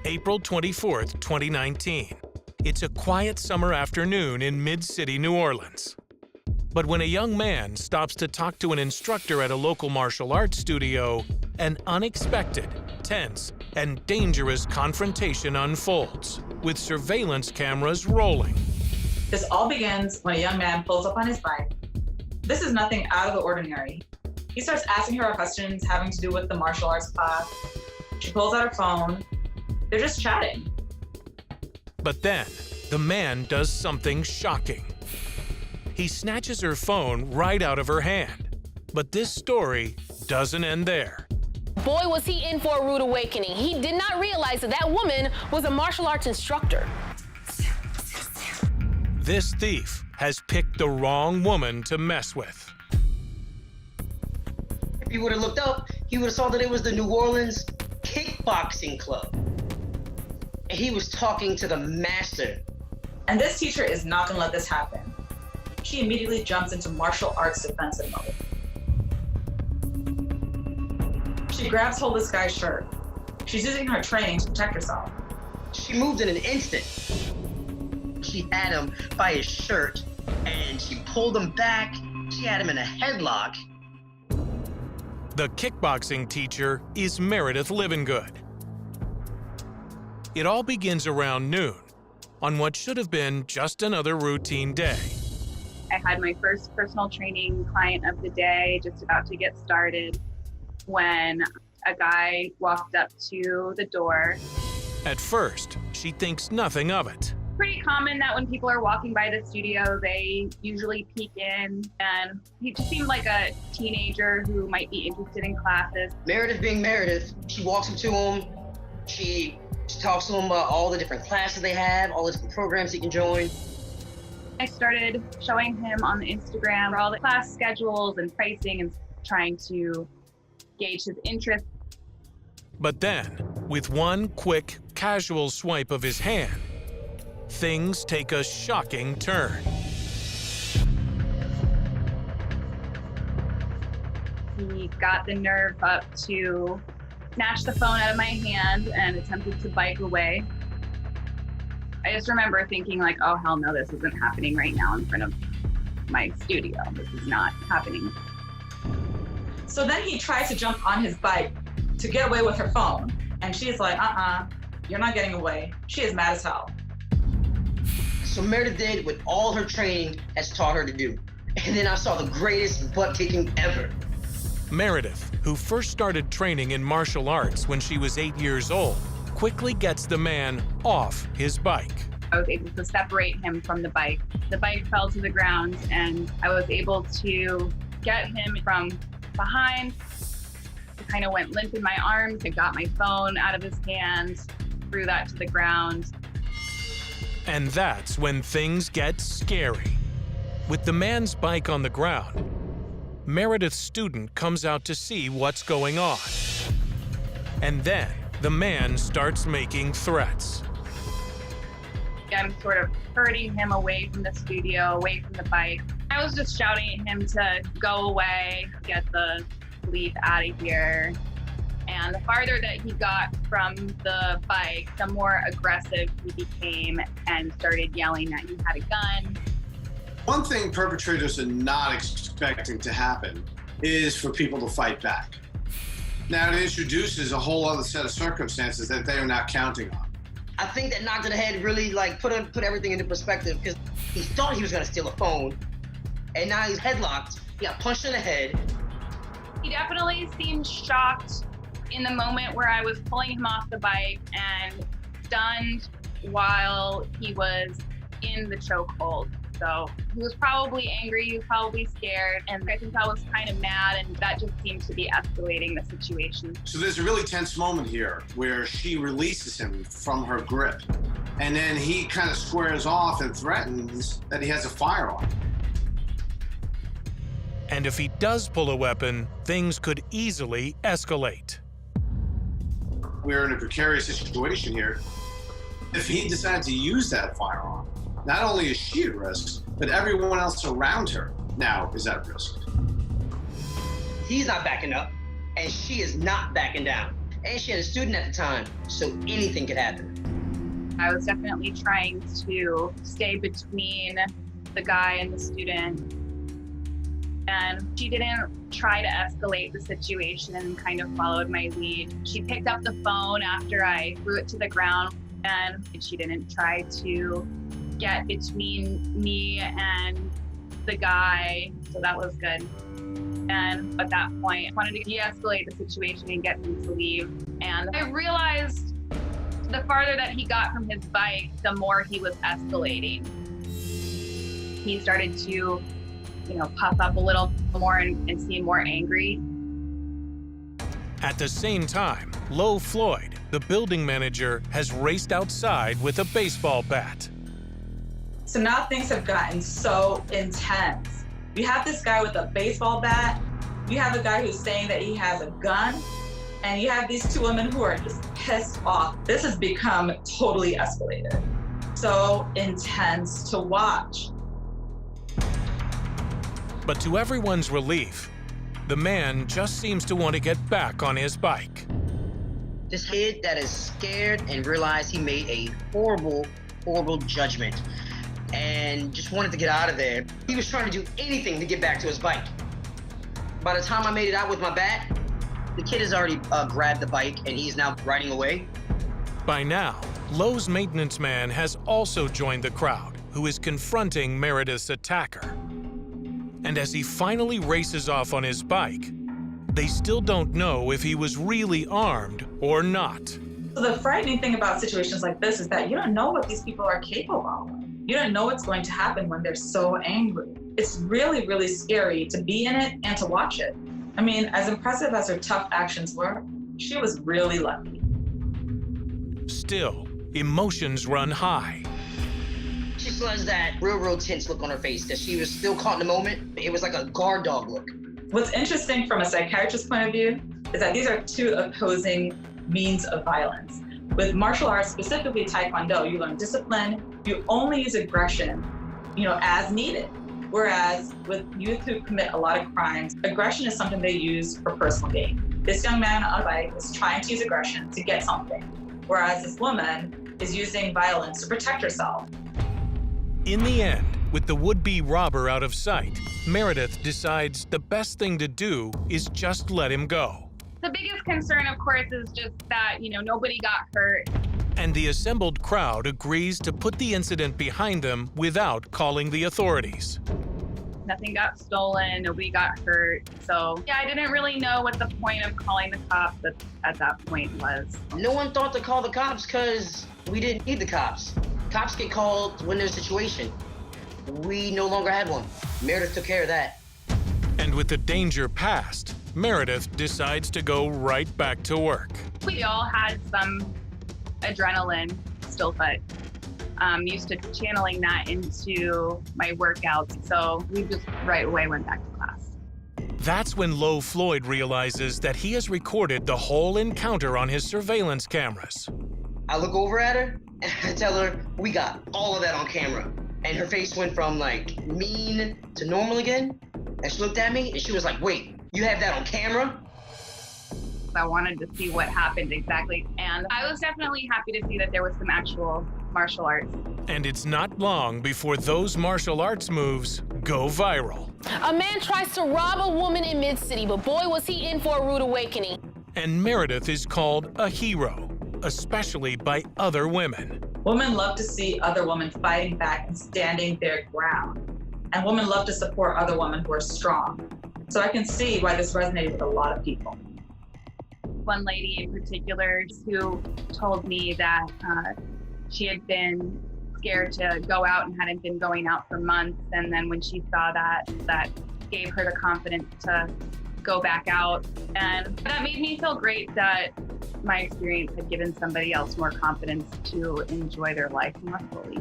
April 24th, 2019. It's a quiet summer afternoon in mid-city New Orleans. But when a young man stops to talk to an instructor at a local martial arts studio, an unexpected, tense, and dangerous confrontation unfolds, with surveillance cameras rolling. This all begins when a young man pulls up on his bike. This is nothing out of the ordinary. He starts asking her questions having to do with the martial arts class. She pulls out her phone. They're just chatting. But then, the man does something shocking. He snatches her phone right out of her hand. But this story doesn't end there. Boy, was he in for a rude awakening. He did not realize that that woman was a martial arts instructor. This thief has picked the wrong woman to mess with. If he would have looked up, he would have saw that it was the New Orleans Kickboxing Club. And he was talking to the master. And this teacher is not gonna let this happen. She immediately jumps into martial arts defensive mode. She grabs hold of this guy's shirt. She's using her training to protect herself. She moved in an instant. She had him by his shirt, and she pulled him back. She had him in a headlock. The kickboxing teacher is Meredith Livingood. It all begins around noon, on what should have been just another routine day. I had my first personal training client of the day, just about to get started, when a guy walked up to the door. At first, she thinks nothing of it. Pretty common that when people are walking by the studio, they usually peek in, and he just seemed like a teenager who might be interested in classes. Meredith being Meredith, she walks up to him. She talks to him about all the different classes they have, all the different programs he can join. I started showing him on the Instagram all the class schedules and pricing and trying to gauge his interest. But then, with one quick, casual swipe of his hand, things take a shocking turn. He got the nerve up to snatch the phone out of my hand and attempted to bike away. I just remember thinking like, oh, hell no, this isn't happening right now in front of my studio. This is not happening. So then he tries to jump on his bike to get away with her phone. And she's like, you're not getting away. She is mad as hell. So Meredith did what all her training has taught her to do. And then I saw the greatest butt kicking ever. Meredith, who first started training in martial arts when she was 8 years old, quickly gets the man off his bike. I was able to separate him from the bike. The bike fell to the ground and I was able to get him from behind. He kind of went limp in my arms. I got my phone out of his hand, threw that to the ground. And that's when things get scary. With the man's bike on the ground, Meredith's student comes out to see what's going on. And then the man starts making threats. I'm sort of herding him away from the studio, away from the bike. I was just shouting at him to go away, get the police out of here. And the farther that he got from the bike, the more aggressive he became and started yelling that he had a gun. One thing perpetrators are not expecting to happen is for people to fight back. Now, it introduces a whole other set of circumstances that they are not counting on. I think that knock to the head really put everything into perspective, because he thought he was gonna steal a phone, and now he's headlocked. He got punched in the head. He definitely seemed shocked in the moment where I was pulling him off the bike and stunned while he was in the chokehold. So he was probably angry, he was probably scared, and I think I was kind of mad, and that just seemed to be escalating the situation. So there's a really tense moment here where she releases him from her grip, and then he kind of squares off and threatens that he has a firearm. And if he does pull a weapon, things could easily escalate. We're in a precarious situation here. If he decides to use that firearm, not only is she at risk, but everyone else around her now is at risk. He's not backing up, and she is not backing down. And she had a student at the time, so anything could happen. I was definitely trying to stay between the guy and the student. And she didn't try to escalate the situation and kind of followed my lead. She picked up the phone after I threw it to the ground, and she didn't try to get between me and the guy, so that was good. And at that point, I wanted to de-escalate the situation and get him to leave. And I realized the farther that he got from his bike, the more he was escalating. He started to, puff up a little more and seem more angry. At the same time, Lo Floyd, the building manager, has raced outside with a baseball bat. So now things have gotten so intense. You have this guy with a baseball bat, you have a guy who's saying that he has a gun, and you have these two women who are just pissed off. This has become totally escalated. So intense to watch. But to everyone's relief, the man just seems to want to get back on his bike. This kid that is scared and realized he made a horrible, horrible judgment and just wanted to get out of there. He was trying to do anything to get back to his bike. By the time I made it out with my bat, the kid has already grabbed the bike and he's now riding away. By now, Lo's maintenance man has also joined the crowd, who is confronting Meredith's attacker. And as he finally races off on his bike, they still don't know if he was really armed or not. So the frightening thing about situations like this is that you don't know what these people are capable of. You don't know what's going to happen when they're so angry. It's really, really scary to be in it and to watch it. I mean, as impressive as her tough actions were, she was really lucky. Still, emotions run high. She still has that real tense look on her face, that she was still caught in the moment. It was like a guard dog look. What's interesting from a psychiatrist's point of view is that these are two opposing means of violence. With martial arts, specifically Taekwondo, you learn discipline, you only use aggression, as needed. Whereas with youth who commit a lot of crimes, aggression is something they use for personal gain. This young man on a bike is trying to use aggression to get something, whereas this woman is using violence to protect herself. In the end, with the would-be robber out of sight, Meredith decides the best thing to do is just let him go. The biggest concern, of course, is just that, nobody got hurt. And the assembled crowd agrees to put the incident behind them without calling the authorities. Nothing got stolen, nobody got hurt. So, I didn't really know what the point of calling the cops at that point was. No one thought to call the cops because we didn't need the cops. Cops get called when there's a situation. We no longer had one. Meredith took care of that. And with the danger past, Meredith decides to go right back to work. We all had some adrenaline still, but used to channeling that into my workouts. So we just right away went back to class. That's when Lo Floyd realizes that he has recorded the whole encounter on his surveillance cameras. I look over at her and I tell her, we got all of that on camera. And her face went from like mean to normal again. And she looked at me and she was like, wait, you have that on camera? I wanted to see what happened exactly. And I was definitely happy to see that there was some actual martial arts. And it's not long before those martial arts moves go viral. A man tries to rob a woman in mid-city, but boy, was he in for a rude awakening. And Meredith is called a hero, especially by other women. Women love to see other women fighting back and standing their ground. And women love to support other women who are strong. So I can see why this resonated with a lot of people. One lady in particular who told me that she had been scared to go out and hadn't been going out for months. And then when she saw that gave her the confidence to go back out. And that made me feel great that my experience had given somebody else more confidence to enjoy their life more fully.